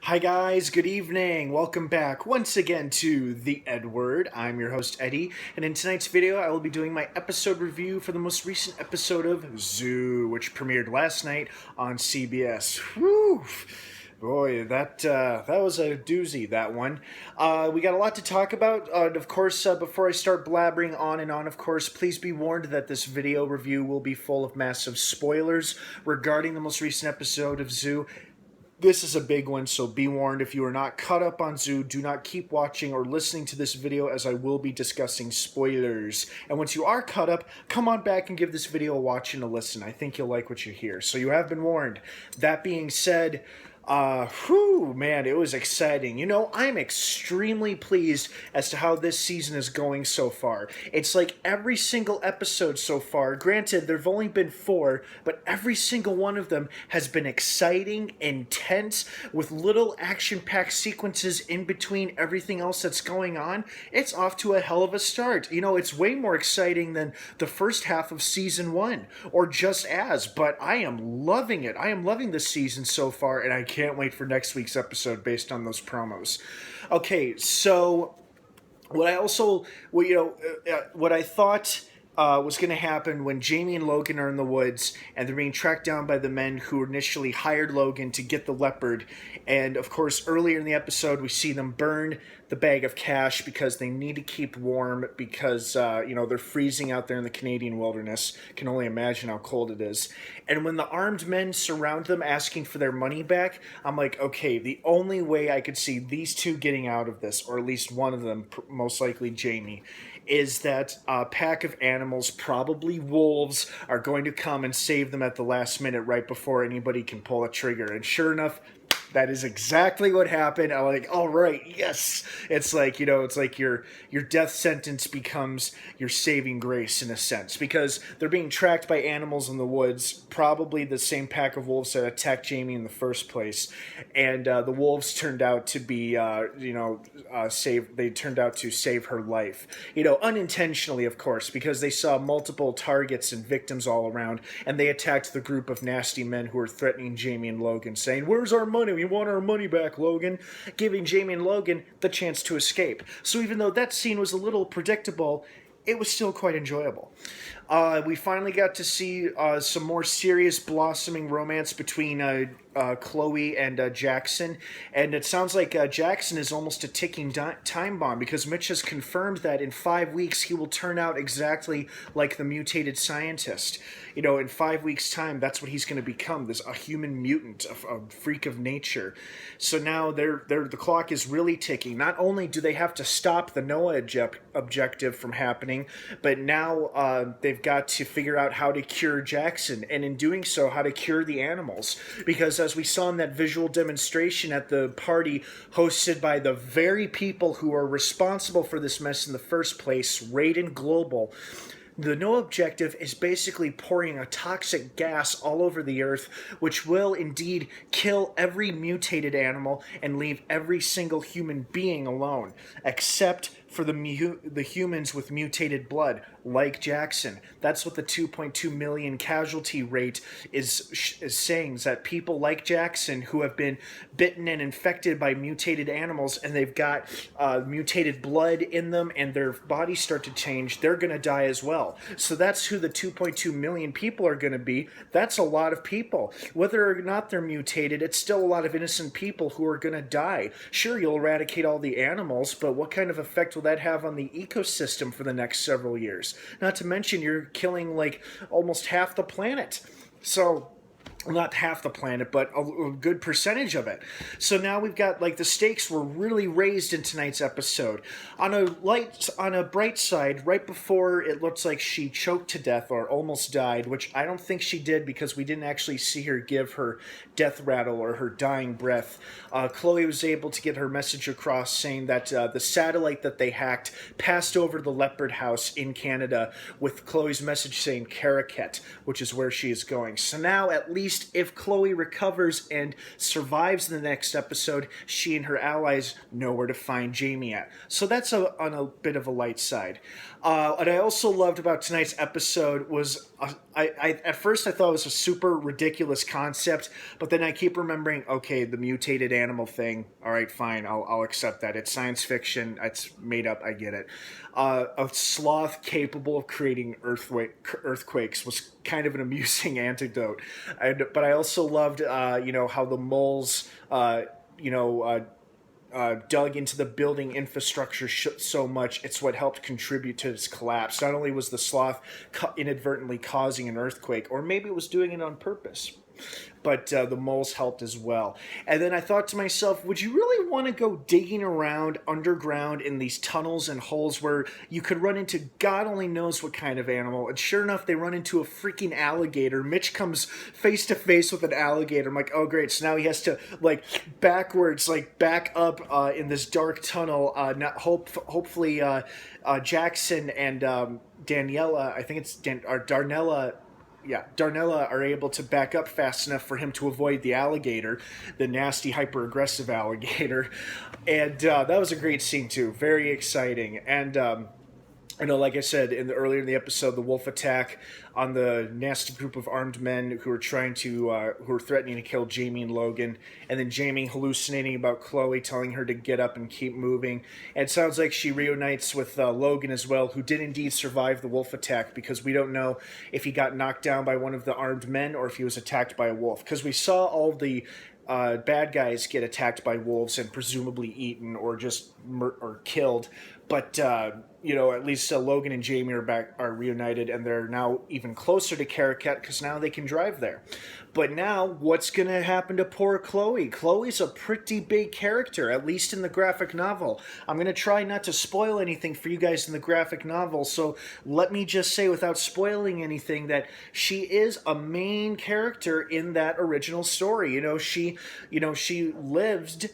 Hi guys, good evening. Welcome back once again to the EdWord. I'm your host Eddie, and in tonight's video I will be doing my episode review for the most recent episode of Zoo, which premiered last night on CBS. Whew! Boy, that was a doozy, that one. We got a lot to talk about. Of course, before I start blabbering on and on, of course, please be warned that this video review will be full of massive spoilers regarding the most recent episode of Zoo. This is a big one, so be warned. If you are not caught up on Zoo, do not keep watching or listening to this video as I will be discussing spoilers. And once you are caught up, come on back and give this video a watch and a listen. I think you'll like what you hear. So you have been warned. That being said, man, it was exciting. You know, I'm extremely pleased as to how this season is going so far. It's like every single episode so far, granted, there've only been 4, but every single one of them has been exciting, intense, with little action-packed sequences in between everything else that's going on. It's off to a hell of a start. You know, it's way more exciting than the first half of season 1, or just as, but I am loving it. I am loving this season so far, and I can't wait for next week's episode based on those promos. Okay, so what I also, what I thought was going to happen when Jamie and Logan are in the woods and they're being tracked down by the men who initially hired Logan to get the leopard. And of course, earlier in the episode, we see them burn the bag of cash because they need to keep warm because, they're freezing out there in the Canadian wilderness. Can only imagine how cold it is. And when the armed men surround them asking for their money back, I'm like, okay, the only way I could see these two getting out of this, or at least one of them, most likely Jamie, is that a pack of animals, probably wolves, are going to come and save them at the last minute right before anybody can pull a trigger. And sure enough, that is exactly what happened. I'm like, all right, yes. It's like, it's like your death sentence becomes your saving grace in a sense, because they're being tracked by animals in the woods, probably the same pack of wolves that attacked Jamie in the first place. And the wolves turned out to be, they turned out to save her life. Unintentionally, of course, because they saw multiple targets and victims all around, and they attacked the group of nasty men who were threatening Jamie and Logan, saying, "Where's our money? We want our money back, Logan," giving Jamie and Logan the chance to escape. So even though that scene was a little predictable, it was still quite enjoyable. We finally got to see some more serious blossoming romance between Chloe and Jackson, and it sounds like Jackson is almost a ticking time bomb, because Mitch has confirmed that in 5 weeks he will turn out exactly like the mutated scientist. In 5 weeks' time, that's what he's going to become, a human mutant, a freak of nature. So now the clock is really ticking. Not only do they have to stop the Noah objective from happening, but now they've got to figure out how to cure Jackson, and in doing so, how to cure the animals. Because as we saw in that visual demonstration at the party hosted by the very people who are responsible for this mess in the first place, Raiden Global, the Noah objective is basically pouring a toxic gas all over the earth, which will indeed kill every mutated animal and leave every single human being alone, except for the humans with mutated blood, like Jackson. That's what the 2.2 million casualty rate is saying, is that people like Jackson who have been bitten and infected by mutated animals, and they've got mutated blood in them, and their bodies start to change, they're going to die as well. So that's who the 2.2 million people are going to be. That's a lot of people. Whether or not they're mutated, it's still a lot of innocent people who are going to die. Sure, you'll eradicate all the animals, but what kind of effect will that have on the ecosystem for the next several years? Not to mention, you're killing like almost half the planet. So, not half the planet, but a good percentage of it. So now we've got, like, the stakes were really raised in tonight's episode. On a bright side, right before it looks like she choked to death or almost died, which I don't think she did because we didn't actually see her give her death rattle or her dying breath, Chloe was able to get her message across saying that the satellite that they hacked passed over the Leopard House in Canada, with Chloe's message saying Caracat, which is where she is going. So now, at least if Chloe recovers and survives the next episode, she and her allies know where to find Jamie at. So that's on a bit of a light side. What I also loved about tonight's episode was, I at first I thought it was a super ridiculous concept, but then I keep remembering, okay, the mutated animal thing. All right, fine, I'll accept that. It's science fiction. It's made up. I get it. A sloth capable of creating earthquakes was kind of an amusing anecdote, but I also loved, how the moles, you know. Dug into the building infrastructure so much, it's what helped contribute to its collapse. Not only was the sloth inadvertently causing an earthquake, or maybe it was doing it on purpose, but the moles helped as well. And then I thought to myself, would you really want to go digging around underground in these tunnels and holes where you could run into God only knows what kind of animal? And sure enough, they run into a freaking alligator. Mitch comes face to face with an alligator. I'm like, oh great, so now he has to backwards, back up in this dark tunnel. Hopefully Jackson and Daniela, I think it's Darnella, yeah, Darnella are able to back up fast enough for him to avoid the alligator, the nasty, hyper-aggressive alligator. And that was a great scene, too. Very exciting. And, like I said earlier in the episode, the wolf attack on the nasty group of armed men who were threatening to kill Jamie and Logan, and then Jamie hallucinating about Chloe, telling her to get up and keep moving. And it sounds like she reunites with Logan as well, who did indeed survive the wolf attack, because we don't know if he got knocked down by one of the armed men or if he was attacked by a wolf. Because we saw all the bad guys get attacked by wolves and presumably eaten or just or killed, but at least Logan and Jamie are reunited, and they're now even closer to Caracat because now they can drive there. But now, what's going to happen to poor Chloe? Chloe's a pretty big character, at least in the graphic novel. I'm going to try not to spoil anything for you guys in the graphic novel, so let me just say, without spoiling anything, that she is a main character in that original story. She lives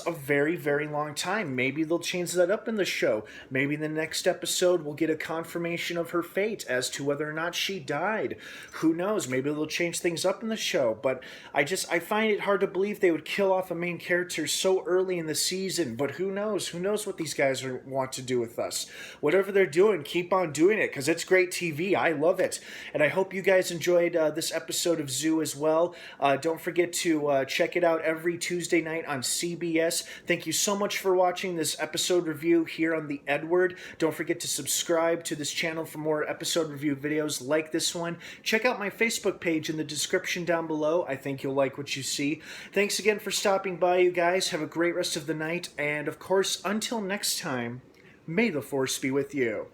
a very, very long time. Maybe they'll change that up in the show. Maybe in the next episode we'll get a confirmation of her fate as to whether or not she died. Who knows? Maybe they'll change things up in the show. But I find it hard to believe they would kill off a main character so early in the season. But who knows? Who knows what these guys want to do with us? Whatever they're doing, keep on doing it, because it's great TV. I love it. And I hope you guys enjoyed this episode of Zoo as well. Don't forget to check it out every Tuesday night on CBS. Thank you so much for watching this episode review here on the EdWord. Don't forget to subscribe to this channel for more episode review videos like this one. Check out my Facebook page in the description down below. I think you'll like what you see. Thanks again for stopping by, you guys. Have a great rest of the night. And of course, until next time, may the Force be with you.